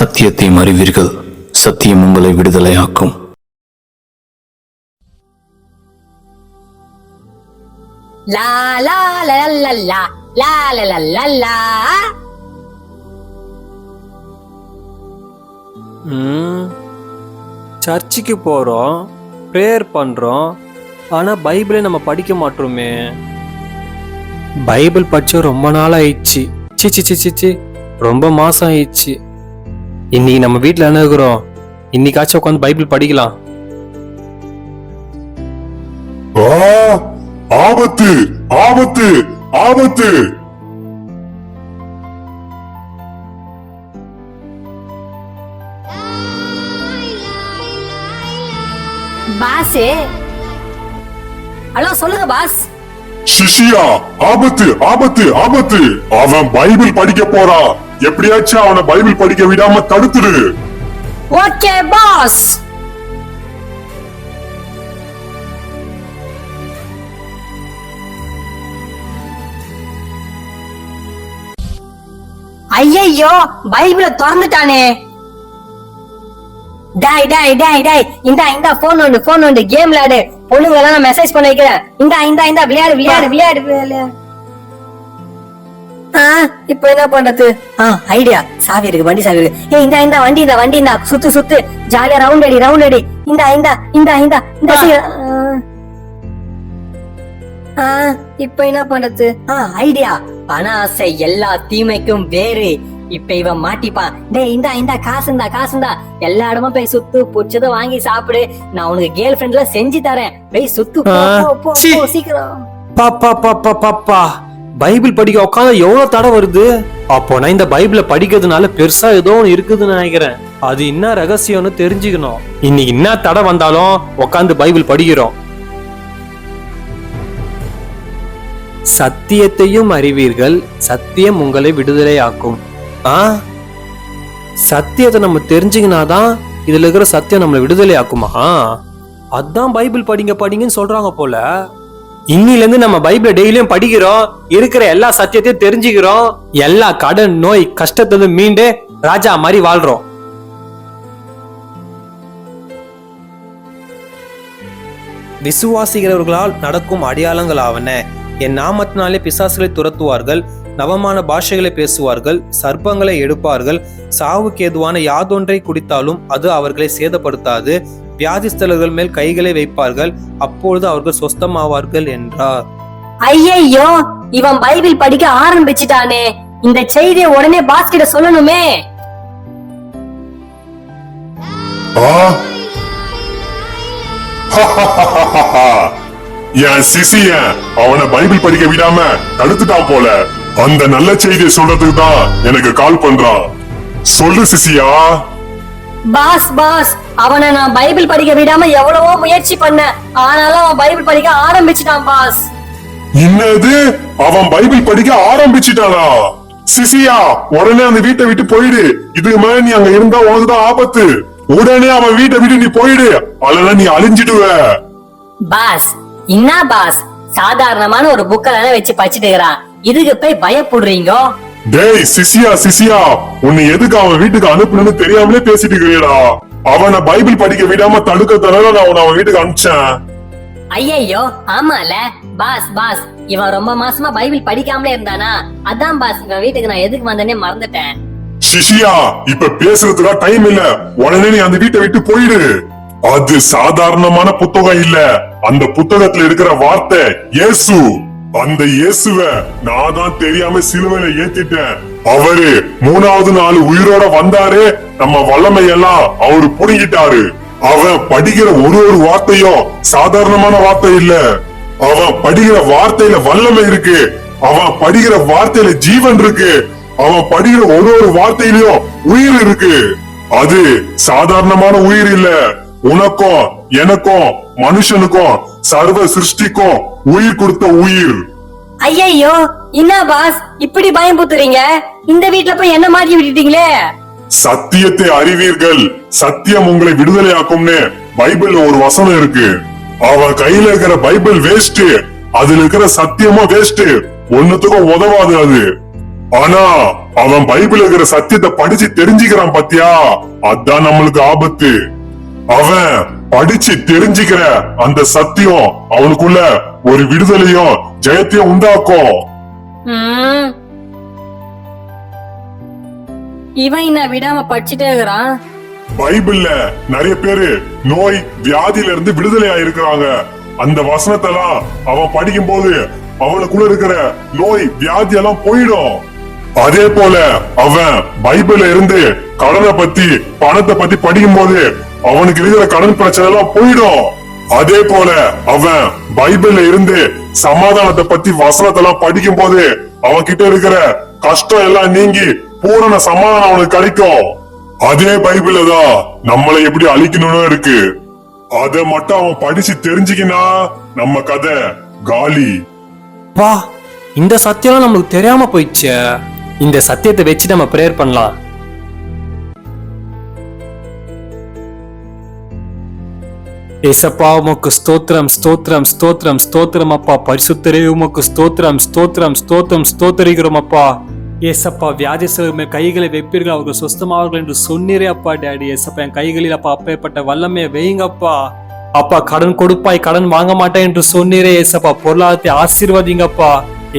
சத்தியத்தை அறிவீர்கள், சத்தியம் உங்களை விடுதலையாக்கும். லா லா லா லா லா லா லா லா லா. சர்ச்சுக்கு போறோம், ப்ரேயர் பண்றோம், ஆனா பைபிளை நம்ம படிக்க மாட்டோமே. பைபிள் படிச்சு ரொம்ப நாள் ஆயிடுச்சு. சி ரொம்ப மாசம் ஆயிடுச்சு. இன்னைக்கு நம்ம வீட்டுல என்ன இருக்கிறோம், இன்னைக்காச்சும் உட்காந்து பைபிள் படிக்கலாம். ஆபத்து ஆபத்து ஆபத்து! பாஸ், ஹலோ சொல்லுங்க பாஸ். சிஷியா, ஆபத்து ஆபத்து ஆபத்து! அவன் பைபிள் படிக்க போறான். எப்படியாச்சும் அவனை பைபிள் படிக்க விடாம தடுத்துடு. Okay pass. ஐயோ, பைபிள திறந்துட்டானே. டாய் டாய் டாய் டாய், இந்த போன் ஒன்று கேம் விளையாடு. பொண்ணுங்க எல்லாம் மெசேஜ் பண்ண வைக்கிறேன். இந்த விளையாடு விளையாடு விளையாடு. இப்ப என்ன பண்றது? ஐடியா, சாவி இருக்கு, வண்டி சாவி இருக்கு. இந்த வண்டி சுத்து சுத்து, ஜாலியா ரவுண்ட் அடி. இந்த இப்ப என்ன பண்றது? ஐடியா, பண ஆசை எல்லா தீமைக்கும் வேறு. இப்ப இவன் மாட்டிப்பான். டேய், இந்த காசுந்தா, எல்லா இடமும் போய் சுத்து, புடிச்சத வாங்கி சாப்பிடு. நான் உனக்கு கேர்ள் ஃப்ரெண்ட்ல செஞ்சு தரேன். போய் சுத்து, போ சீக்கிரம். பாப்பா, பைபிள் படிக்க உட்காந்து எவ்வளவு தடை வருது. அப்போ நான் இந்த பைபிள படிக்கிறதுனால பெருசா ஏதோ ஒன்று இருக்குதுன்னு நினைக்கிறேன். அது என்ன ரகசியம்னு தெரிஞ்சுக்கணும். இன்னைக்கு என்ன தடை வந்தாலும் உட்காந்து பைபிள் படிக்கிறோம். சத்தியத்தையும் அறிவீர்கள், சத்தியம் உங்களை விடுதலையாக்கும். சத்தியத்தை நம்ம தெரிஞ்சுக்கினாதான் இதுல இருக்கிற சத்தியம் நம்மளை விடுதலை ஆக்குமா? அதான் பைபிள் படிங்கன்னு சொல்றாங்க போல. இன்னில இருந்து நம்ம பைபிள டெய்லியும் படிக்கிறோம், இருக்கிற எல்லா சத்தியத்தையும் தெரிஞ்சுக்கிறோம், எல்லா கடன் நோய் கஷ்டத்துல மீண்டு ராஜா மாதிரி வாழ்றோம். விசுவாசிக்கிறவர்களால் நடக்கும் அடையாளங்கள் ஆவன. என் நாமத்தினாலே பிசாசுகளை துரத்துவார்கள், நவமான பாஷைகளை பேசுவார்கள், சர்ப்பங்களை எடுப்பார்கள், சாவுக்கு ஏதுவான யாதொன்றை குடித்தாலும் அது அவர்களை சேதப்படுத்தாது, வியாதிஸ்தலர்கள் மேல் கைகளை வைப்பார்கள், அப்பொழுது அவர்கள் சொஸ்தமாவார்கள் என்றார். ஐயோ, இவன் பைபிள் படிக்க ஆரம்பிச்சிட்டானே. இந்த செய்தியை உடனே பாஸ் கிட்ட சொல்லணுமே. என் சிசிய அவனை பைபிள் படிக்க விடாம தடுத்துட்டான் போல. அந்த நல்ல செய்தியை சொல்றதுக்கு தான் எனக்கு கால் பண்றான். சொல்லு சிசியா. பாஸ், அவனை நான் பைபிள் படிக்க விடாம எவ்வளவோ முயற்சி பண்ண, ஆனாலும் அவன் பைபிள் படிக்க ஆரம்பிச்சிட்டான் பாஸ். என்னது, அவன் பைபிள் படிக்க ஆரம்பிச்சிட்டானா? சிசியா, உடனே அந்த வீட்டை விட்டு போயிடு. இதுக்கு மேல நீ அங்க இருந்தா உனக்குதான் ஆபத்து. உடனே அவன் வீட்டை விட்டு நீ போயிடு, அல்லனா நீ அழிஞ்சிடுவ. பாஸ், என்ன பாஸ், சாதாரணமான ஒரு புக்க தானே வச்சு படிச்சுட்டு இருக்கிறான், இதுக்கு போய் பயப்படுறீங்க? டேய் சிசியா, உன்னை எதுக்கு அவன் வீட்டுக்கு அனுப்புன்னு தெரியாமலே பேசிட்டு இருக்கிறீடா. அவனை பைபிள் படிக்க விடாம தடுக்கறதுனால நான் அவன் வீட்டுக்கு அனுப்பிச்சேன். ஐயோ, ஆமால பாஸ், இவன் ரொம்ப மாசமா பைபிள் படிக்காமலே இருந்தானா, அதான் பாஸ் இவன் வீட்டுக்கு நான் எதுக்கு வந்தேனே மறந்துட்டேன். சிசியா, இப்ப பேசுறதுக்கு டைம் இல்ல, உடனே நீ அந்த வீட்டை விட்டு போயிடு. அது சாதாரணமான புத்தகம் இல்ல, அந்த புத்தகத்துல இருக்கிற வார்த்தை இயேசு. அந்த இயேசுவ நான் தான் தெரியாம சிலுவையில ஏத்திட்டேன். அவரு 3வது நாள் உயிரோட வந்தாரு, நம்ம வல்லமையெல்லாம் அவரு புடுங்கிட்டாரு. அவன் படிக்கிற ஒரு வார்த்தையும் சாதாரணமான வார்த்தை இல்ல. அவன் படிக்கிற வார்த்தையில வல்லமை இருக்கு, அவன் படிக்கிற வார்த்தையில ஜீவன் இருக்கு, அவன் படிக்கிற ஒரு வார்த்தையிலயும் உயிர் இருக்கு. அது சாதாரணமான உயிர் இல்ல. உனக்கும் எனக்கும் மனுஷனுக்கும் சர்வ சிருஷ்டிக்கும் உயிர் கொடுத்த உயிர். ஐயோ, என்ன பாஸ் இப்படி பயம்புத்துறீங்க? இந்த வீட்டுல போய் என்ன மாட்டி விட்டுட்டீங்களே. சத்தியத்தை அறிவீர்கள், சத்தியம் உங்களை விடுதலையாக்கும்னு பைபிள்ல ஒரு வசனம் இருக்கு. அவன் கையில இருக்கிற பைபிள் வேஸ்ட், அதுல இருக்கிற சத்தியமும் வேஸ்ட், ஒன்னுத்துக்கும் உதவாது. அது ஆனா அவன் பைபிள் இருக்கிற சத்தியத்தை படிச்சு தெரிஞ்சுக்கிறான் பாத்தியா, அதான் நம்மளுக்கு ஆபத்து. அவன் படிச்சு தெரிஞ்சுக்கிற அந்த சத்தியம் அவனுக்குள்ள ஒரு விடுதலையும் ஜெயத்தையும் உண்டாக்கும். இவன் என்ன விடாம படிச்சுட்டே இருக்கிறான். பைபிள்ல நிறைய பேரு நோய் வியாதியில இருந்து விடுதலை ஆயிருக்கிறாங்க. அந்த வசனத்தெல்லாம் அவன் படிக்கும் போது அவனுக்குள்ள இருக்கிற நோய் வியாதி எல்லாம் போயிடும். அதே போல அவன் பைபிள்ல இருந்து கடனை பத்தி பணத்தை பத்தி படிக்கும் போது அவனுக்கு இருக்கிற கடன் பிரச்சனை எல்லாம் போயிடும். அதே போல அவன் பைபிள்ல இருந்து சமாதானத்தை பத்தி வசனத்தெல்லாம் படிக்கும் போது அவன் கிட்ட இருக்கிற கஷ்டம் எல்லாம் நீங்கி பூரண சமாதானம் அவனுக்கு கிடைக்கும். அதே பைபிள்ல தான் நம்மளை எப்படி அழிக்கணும்னு இருக்கு. அத மட்டும் அவன் படிச்சு தெரிஞ்சுக்கினா நம்ம கதை காலி. வா, இந்த சத்தியம் நமக்கு தெரியாம போயிடுச்சு. இந்த சத்தியத்தை வச்சு நம்ம பிரேயர் பண்ணலாம். ஏசப்பா உமக்கு ஸ்தோத்திரம் ஸ்தோத்திரம் ஸ்தோத்திரம் ஸ்தோத்திரம் அப்பா. பரிசுத்தரே உமக்கு ஸ்தோத்திரம் ஸ்தோத்திரம் ஸ்தோத்திரம் ஸ்தோத்திரிக்கிறோம் அப்பா. ஏசப்பா வியாதிஸ்தர்கள் கைகளை வைப்பீர்கள், அவர்கள் சுஸ்தமாவார்கள் என்று சொன்னீரே அப்பா. டேடி ஏசப்பா என் கைகளில் அப்பா அப்பேற்பட்ட வல்லமையை வைங்கப்பா. அப்பா கடன் கொடுப்பாய் கடன் வாங்க மாட்டேன் என்று சொன்னீரே ஏசப்பா. பொருளாதாரத்தை ஆசீர்வதிங்கப்பா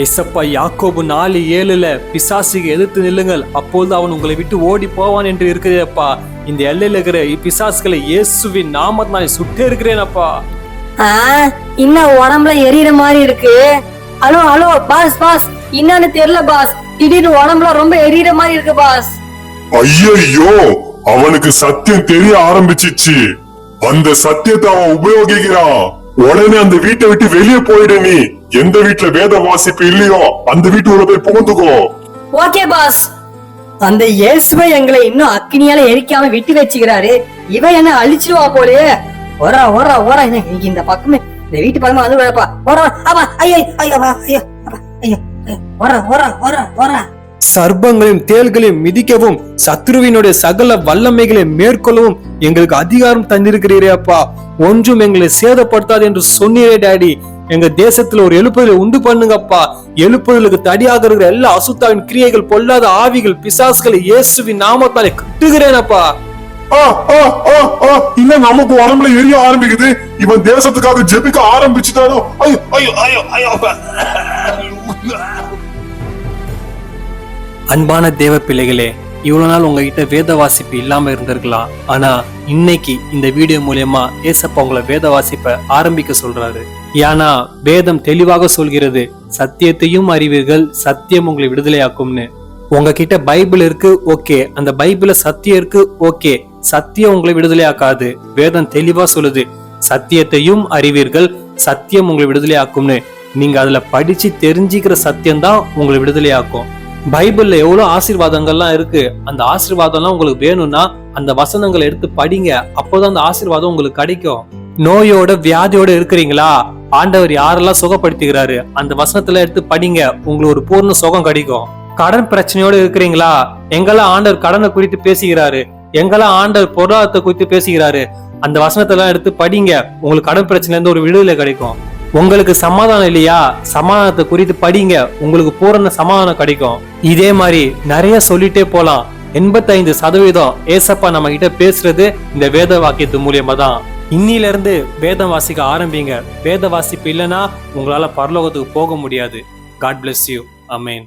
ஏசப்பா. யாக்கோபு 4:7 பிசாசுக்கு எதிர்த்து நில்லுங்கள், அப்பொழுது அவன் உங்களை விட்டு ஓடி போவான் என்று இருக்கிறேப்பா. இந்த எல்லையில இருக்கிற பிசாசுகளை இயேசுவின் நாமத்தினாலே சுட்டே இருக்கிறேன் அப்பா. இன்னும் உடம்புல எரியற மாதிரி இருக்கு. ஹலோ ஹலோ பாஸ் பாஸ், என்னன்னு தெரியல பாஸ், திடீர்னு உடம்புல ரொம்ப எரியற மாதிரி இருக்கு பாஸ். ஐயோ, அவனுக்கு சத்தியம் தெரிய ஆரம்பிச்சிச்சு. அந்த சத்தியத்தை அவன் உபயோகிக்கிறான். உடனே அந்த வீட்டை விட்டு வெளியே போயிடு. நீ எந்த வீட்டுல வேத வாசிப்பு இல்லையோ அந்த வீட்டுக்குள்ள போய் புகுந்துக்கோ. Okay pass. அந்த இயேசுவை எங்களை இன்னும் அக்னியால எரிக்காம விட்டு வச்சுக்கிறாரு. இவன் என்ன அழிச்சிடுவா போலே. ஓரா ஓரா ஓரா, இன்னைக்கு இந்த பக்கமே இந்த வீட்டு பக்கமா வந்து வரப்பா. ஓரா ஆமா, ஐயோ ஐயோ ஐயோ ஐயோ, ஓரா ஓரா ஓரா ஓரா. சர்ப்பங்களையும் தேள்களையும் மிதிக்கவும் சத்ருவினுடைய சகல வல்லமைகளை மேற்கொள்ளவும் எங்களுக்கு அதிகாரம் தந்திருக்கிறீரே அப்பா. ஒன்றும் எங்களை சேதப்படுத்தாது என்று சொன்னீரே டாடி. எங்க தேசத்துல ஒரு எழுப்புதலை உண்டு பண்ணுங்கப்பா. எழுப்புதலுக்கு தடியாக இருக்கிற எல்லா அசுத்தாவின் கிரியைகள், பொல்லாத ஆவிகள், பிசாசுகளை இயேசுவின் நாமத்தாலே கட்டுகிறேனப்பா. இல்ல நமக்கு உடம்புல எரிய ஆரம்பிக்குது. இவன் தேசத்துக்காக ஜெபிக்க ஆரம்பிச்சுட்டானோ. அன்பான தேவ பிள்ளைகளே, இவ்வளவு நாள் உங்ககிட்ட வேத வாசிப்பு இல்லாம இருந்திருக்கலாம். ஆனா இன்னைக்கு இந்த வீடியோ மூலியமா ஏசப்பா உங்களை வேத வாசிப்பை ஆரம்பிக்க சொல்றாரு. ஏன்னா வேதம் தெளிவாக சொல்கிறது, சத்தியத்தையும் அறிவீர்கள், சத்தியம் உங்களை விடுதலையாக்கும்னு. உங்ககிட்ட பைபிள் இருக்கு, ஓகே. அந்த பைபிள்ல சத்தியம் இருக்கு, ஓகே. சத்தியம் உங்களை விடுதலையாக்காது. வேதம் தெளிவா சொல்லுது, சத்தியத்தையும் அறிவீர்கள், சத்தியம் உங்களை விடுதலையாக்கும்னு. நீங்க அதுல படிச்சு தெரிஞ்சுக்கிற சத்தியம் தான் உங்களை விடுதலையாக்கும். பைபிள்ல எவ்வளவு ஆசீர்வாதங்கள்லாம் இருக்கு. அந்த ஆசீர்வாதம்லாம் உங்களுக்கு வேணும்னா அந்த வசனங்களை எடுத்து படிங்க. அப்போதான் அந்த ஆசீர்வாதம் உங்களுக்கு கிடைக்கும். நோயோட வியாதியோட இருக்கிறீங்களா, ஆண்டவர் யாரெல்லாம் சுகப்படுத்துகிறாரு, அந்த வசனத்துல எடுத்து படிங்க, உங்களுக்கு ஒரு பூர்ண சுகம் கிடைக்கும். கடன் பிரச்சனையோட இருக்கிறீங்களா, எங்கெல்லாம் ஆண்டவர் கடனை குறித்து பேசுகிறாரு, எங்கெல்லாம் ஆண்டவர் பொருளாதாரத்தை குறித்து பேசுகிறாரு, அந்த வசனத்தெல்லாம் எடுத்து படிங்க, உங்களுக்கு கடன் பிரச்சனைல இருந்து ஒரு விடுதலை கிடைக்கும். உங்களுக்கு சமாதானம் இல்லையா, சமாதானத்தை குறித்து படிங்க, உங்களுக்கு பூரண சமாதானம் கிடைக்கும். இதே மாதிரி நிறைய சொல்லிட்டே போலாம். 85% ஏசப்பா நம்ம கிட்ட பேசுறது இந்த வேத வாக்கியத்து மூலியமா தான். இன்னில இருந்து வேதம் வாசிக்க ஆரம்பிங்க. வேத வாசிப்பு இல்லைன்னா உங்களால பரலோகத்துக்கு போக முடியாது. God bless you. Amen.